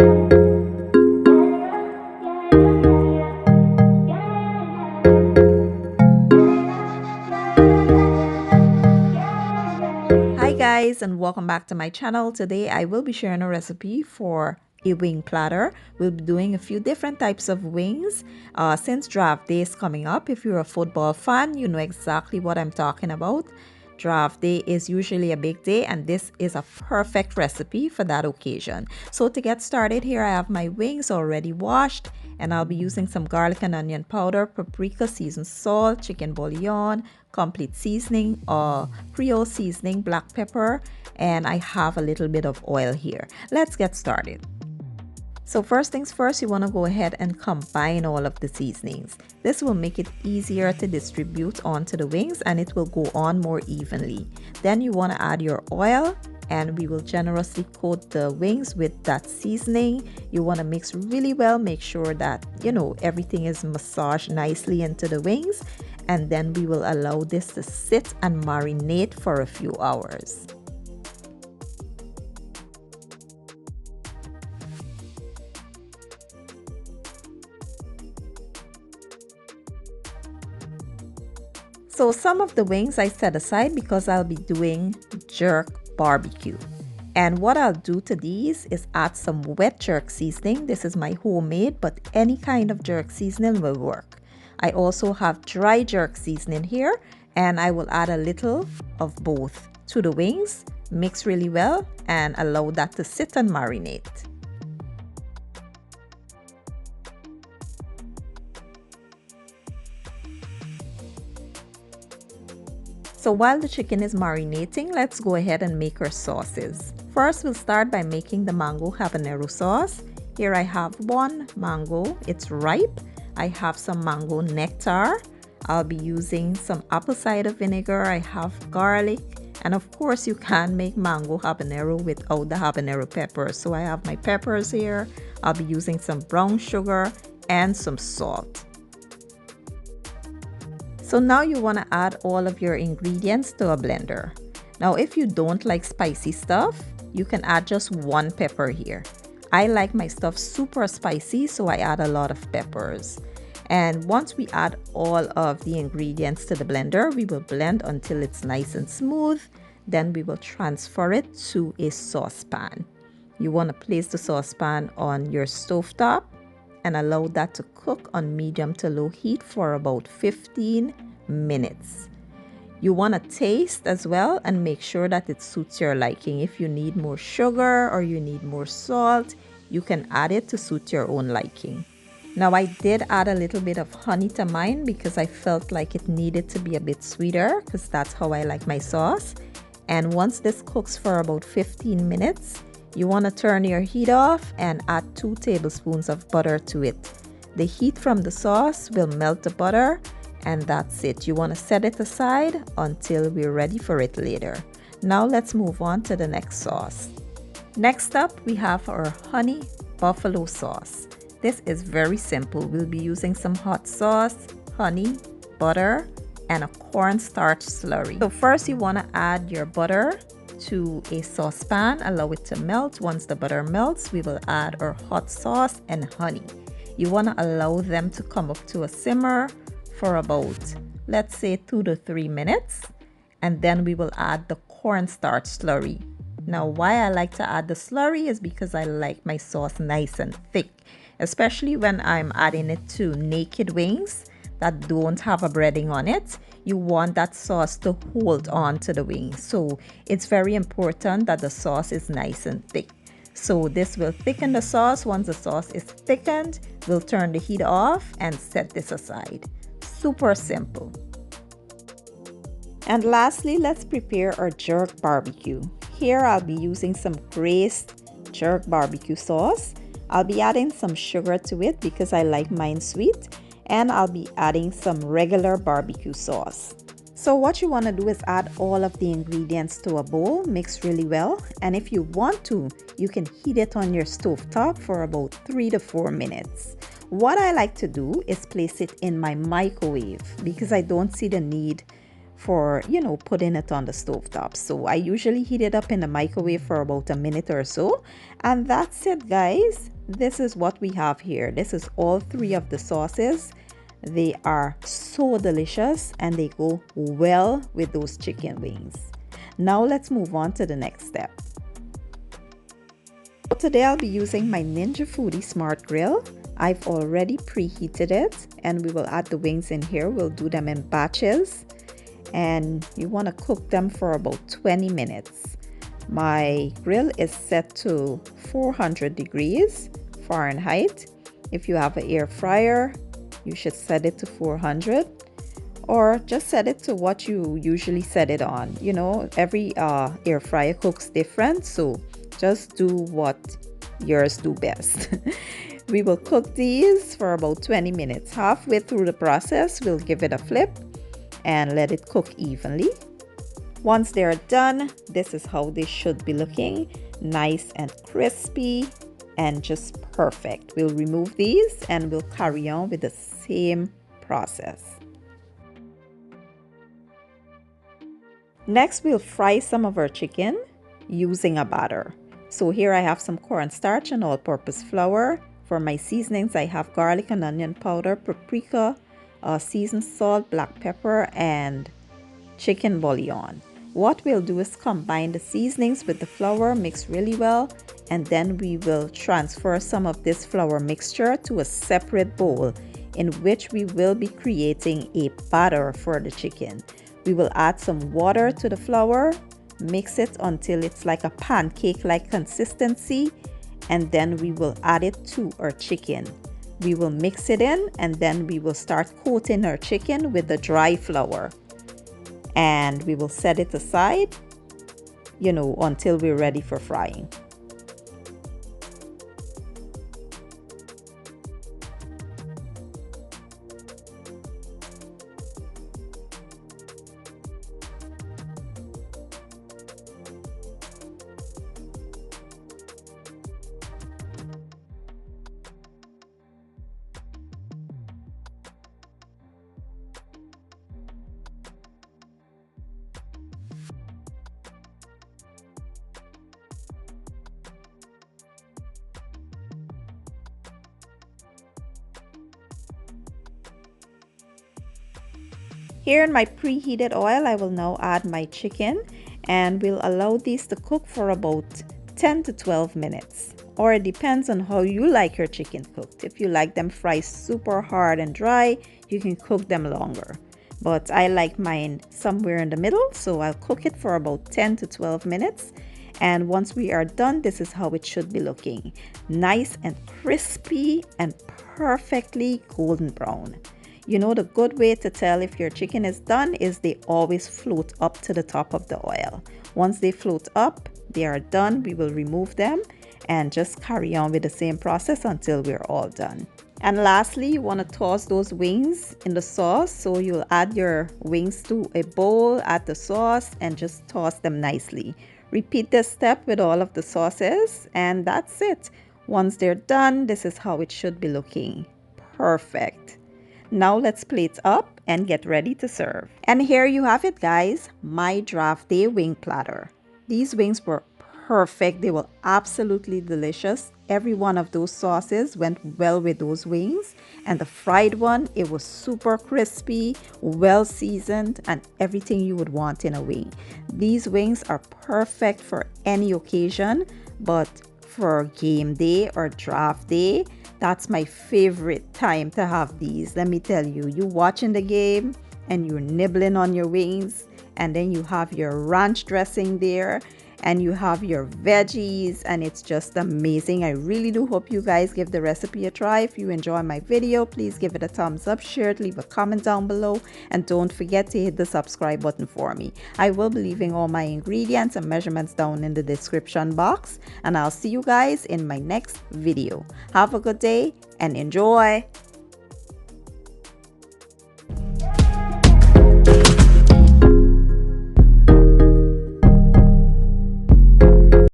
Hi guys, and welcome back to my channel. Today I will be sharing a recipe for a wing platter. We'll be doing a few different types of wings. Since draft day is coming up, if you're a football fan, you know exactly what I'm talking about. Draft day is usually a big day, and this is a perfect recipe for that occasion. So to get started, here I have my wings already washed, and I'll be using some garlic and onion powder, paprika, seasoned salt, chicken bouillon, complete seasoning, creole seasoning, black pepper, and I have a little bit of oil here. Let's get started. So first things first, you want to go ahead and combine all of the seasonings. This will make it easier to distribute onto the wings, and it will go on more evenly. Then you want to add your oil, and we will generously coat the wings with that seasoning. You want to mix really well, make sure that everything is massaged nicely into the wings, and then we will allow this to sit and marinate for a few hours. So some of the wings I set aside because I'll be doing jerk barbecue. And what I'll do to these is add some wet jerk seasoning. This is my homemade, but any kind of jerk seasoning will work. I also have dry jerk seasoning here, and I will add a little of both to the wings, mix really well, and allow that to sit and marinate. So while the chicken is marinating, let's go ahead and make our sauces. First, we'll start by making the mango habanero sauce. Here I have one mango, it's ripe. I have some mango nectar. I'll be using some apple cider vinegar. I have garlic. And of course, you can make mango habanero without the habanero peppers. So I have my peppers here. I'll be using some brown sugar and some salt. So now you want to add all of your ingredients to a blender. Now, if you don't like spicy stuff, you can add just one pepper here. I like my stuff super spicy, so I add a lot of peppers. And once we add all of the ingredients to the blender, we will blend until it's nice and smooth. Then we will transfer it to a saucepan. You want to place the saucepan on your stovetop and allow that to cook on medium to low heat for about 15 minutes. You want to taste as well and make sure that it suits your liking. If you need more sugar or you need more salt, you can add it to suit your own liking. Now, I did add a little bit of honey to mine because I felt like it needed to be a bit sweeter, because that's how I like my sauce. And once this cooks for about 15 minutes, you want to turn your heat off and add 2 tablespoons of butter to it. The heat from the sauce will melt the butter, and that's it. You want to set it aside until we're ready for it later. Now let's move on to the next sauce. Next up, we have our honey buffalo sauce. This is very simple. We'll be using some hot sauce, honey, butter, and a cornstarch slurry. So first you want to add your butter to a saucepan, allow it to melt. Once the butter melts, we will add our hot sauce and honey. You want to allow them to come up to a simmer for about, let's say, 2 to 3 minutes, and then we will add the cornstarch slurry. Now, why I like to add the slurry is because I like my sauce nice and thick, especially when I'm adding it to naked wings that don't have a breading on it. You want that sauce to hold on to the wing. So it's very important that the sauce is nice and thick. So this will thicken the sauce. Once the sauce is thickened, we'll turn the heat off and set this aside. Super simple. And lastly, let's prepare our jerk barbecue. Here I'll be using some Grace jerk barbecue sauce. I'll be adding some sugar to it because I like mine sweet. And I'll be adding some regular barbecue sauce. So what you want to do is add all of the ingredients to a bowl, mix really well, and if you want to, you can heat it on your stove top for about 3 to 4 minutes. What I like to do is place it in my microwave because I don't see the need for, you know, putting it on the stove top. So I usually heat it up in the microwave for about a minute or so. And that's it, guys. This is what we have here. This is all three of the sauces. They are so delicious and they go well with those chicken wings. Now let's move on to the next step. So today I'll be using my Ninja Foodie Smart Grill. I've already preheated it and we will add the wings in here. We'll do them in batches and you want to cook them for about 20 minutes. My grill is set to 400 degrees Fahrenheit. If you have an air fryer, you should set it to 400 or just set it to what you usually set it on. You know, every air fryer cooks different, so just do what yours do best. We will cook these for about 20 minutes. Halfway through the process, we'll give it a flip and let it cook evenly. Once they're done, this is how they should be looking. Nice and crispy and just perfect. We'll remove these and we'll carry on with the same process. Next, we'll fry some of our chicken using a batter. So here I have some cornstarch and all-purpose flour. For my seasonings, I have garlic and onion powder, paprika, seasoned salt, black pepper, and chicken bouillon. What we'll do is combine the seasonings with the flour, mix really well, and then we will transfer some of this flour mixture to a separate bowl in which we will be creating a batter for the chicken. We will add some water to the flour, mix it until it's like a pancake-like consistency, and then we will add it to our chicken. We will mix it in and then we will start coating our chicken with the dry flour. And we will set it aside, you know, until we're ready for frying. Here in my preheated oil, I will now add my chicken and we'll allow these to cook for about 10 to 12 minutes. Or it depends on how you like your chicken cooked. If you like them fried super hard and dry, you can cook them longer. But I like mine somewhere in the middle, so I'll cook it for about 10 to 12 minutes. And once we are done, this is how it should be looking. Nice and crispy and perfectly golden brown. You know, the good way to tell if your chicken is done is they always float up to the top of the oil. Once they float up, they are done. We will remove them and just carry on with the same process until we're all done. And lastly, you want to toss those wings in the sauce. So you'll add your wings to a bowl, add the sauce, and just toss them nicely. Repeat this step with all of the sauces, and that's it. Once they're done, this is how it should be looking. Perfect. Now let's plate up and get ready to serve. And here you have it, guys, my draft day wing platter. These wings were perfect. They were absolutely delicious. Every one of those sauces went well with those wings. And the fried one, it was super crispy, well seasoned, and everything you would want in a wing. These wings are perfect for any occasion, but for game day or draft day, that's my favorite time to have these. Let me tell you, you watching the game and you're nibbling on your wings, and then you have your ranch dressing there and you have your veggies, and it's just amazing. I really do hope you guys give the recipe a try. If you enjoy my video, please give it a thumbs up, share it, leave a comment down below, and don't forget to hit the subscribe button for me. I will be leaving all my ingredients and measurements down in the description box, and I'll see you guys in my next video. Have a good day and enjoy.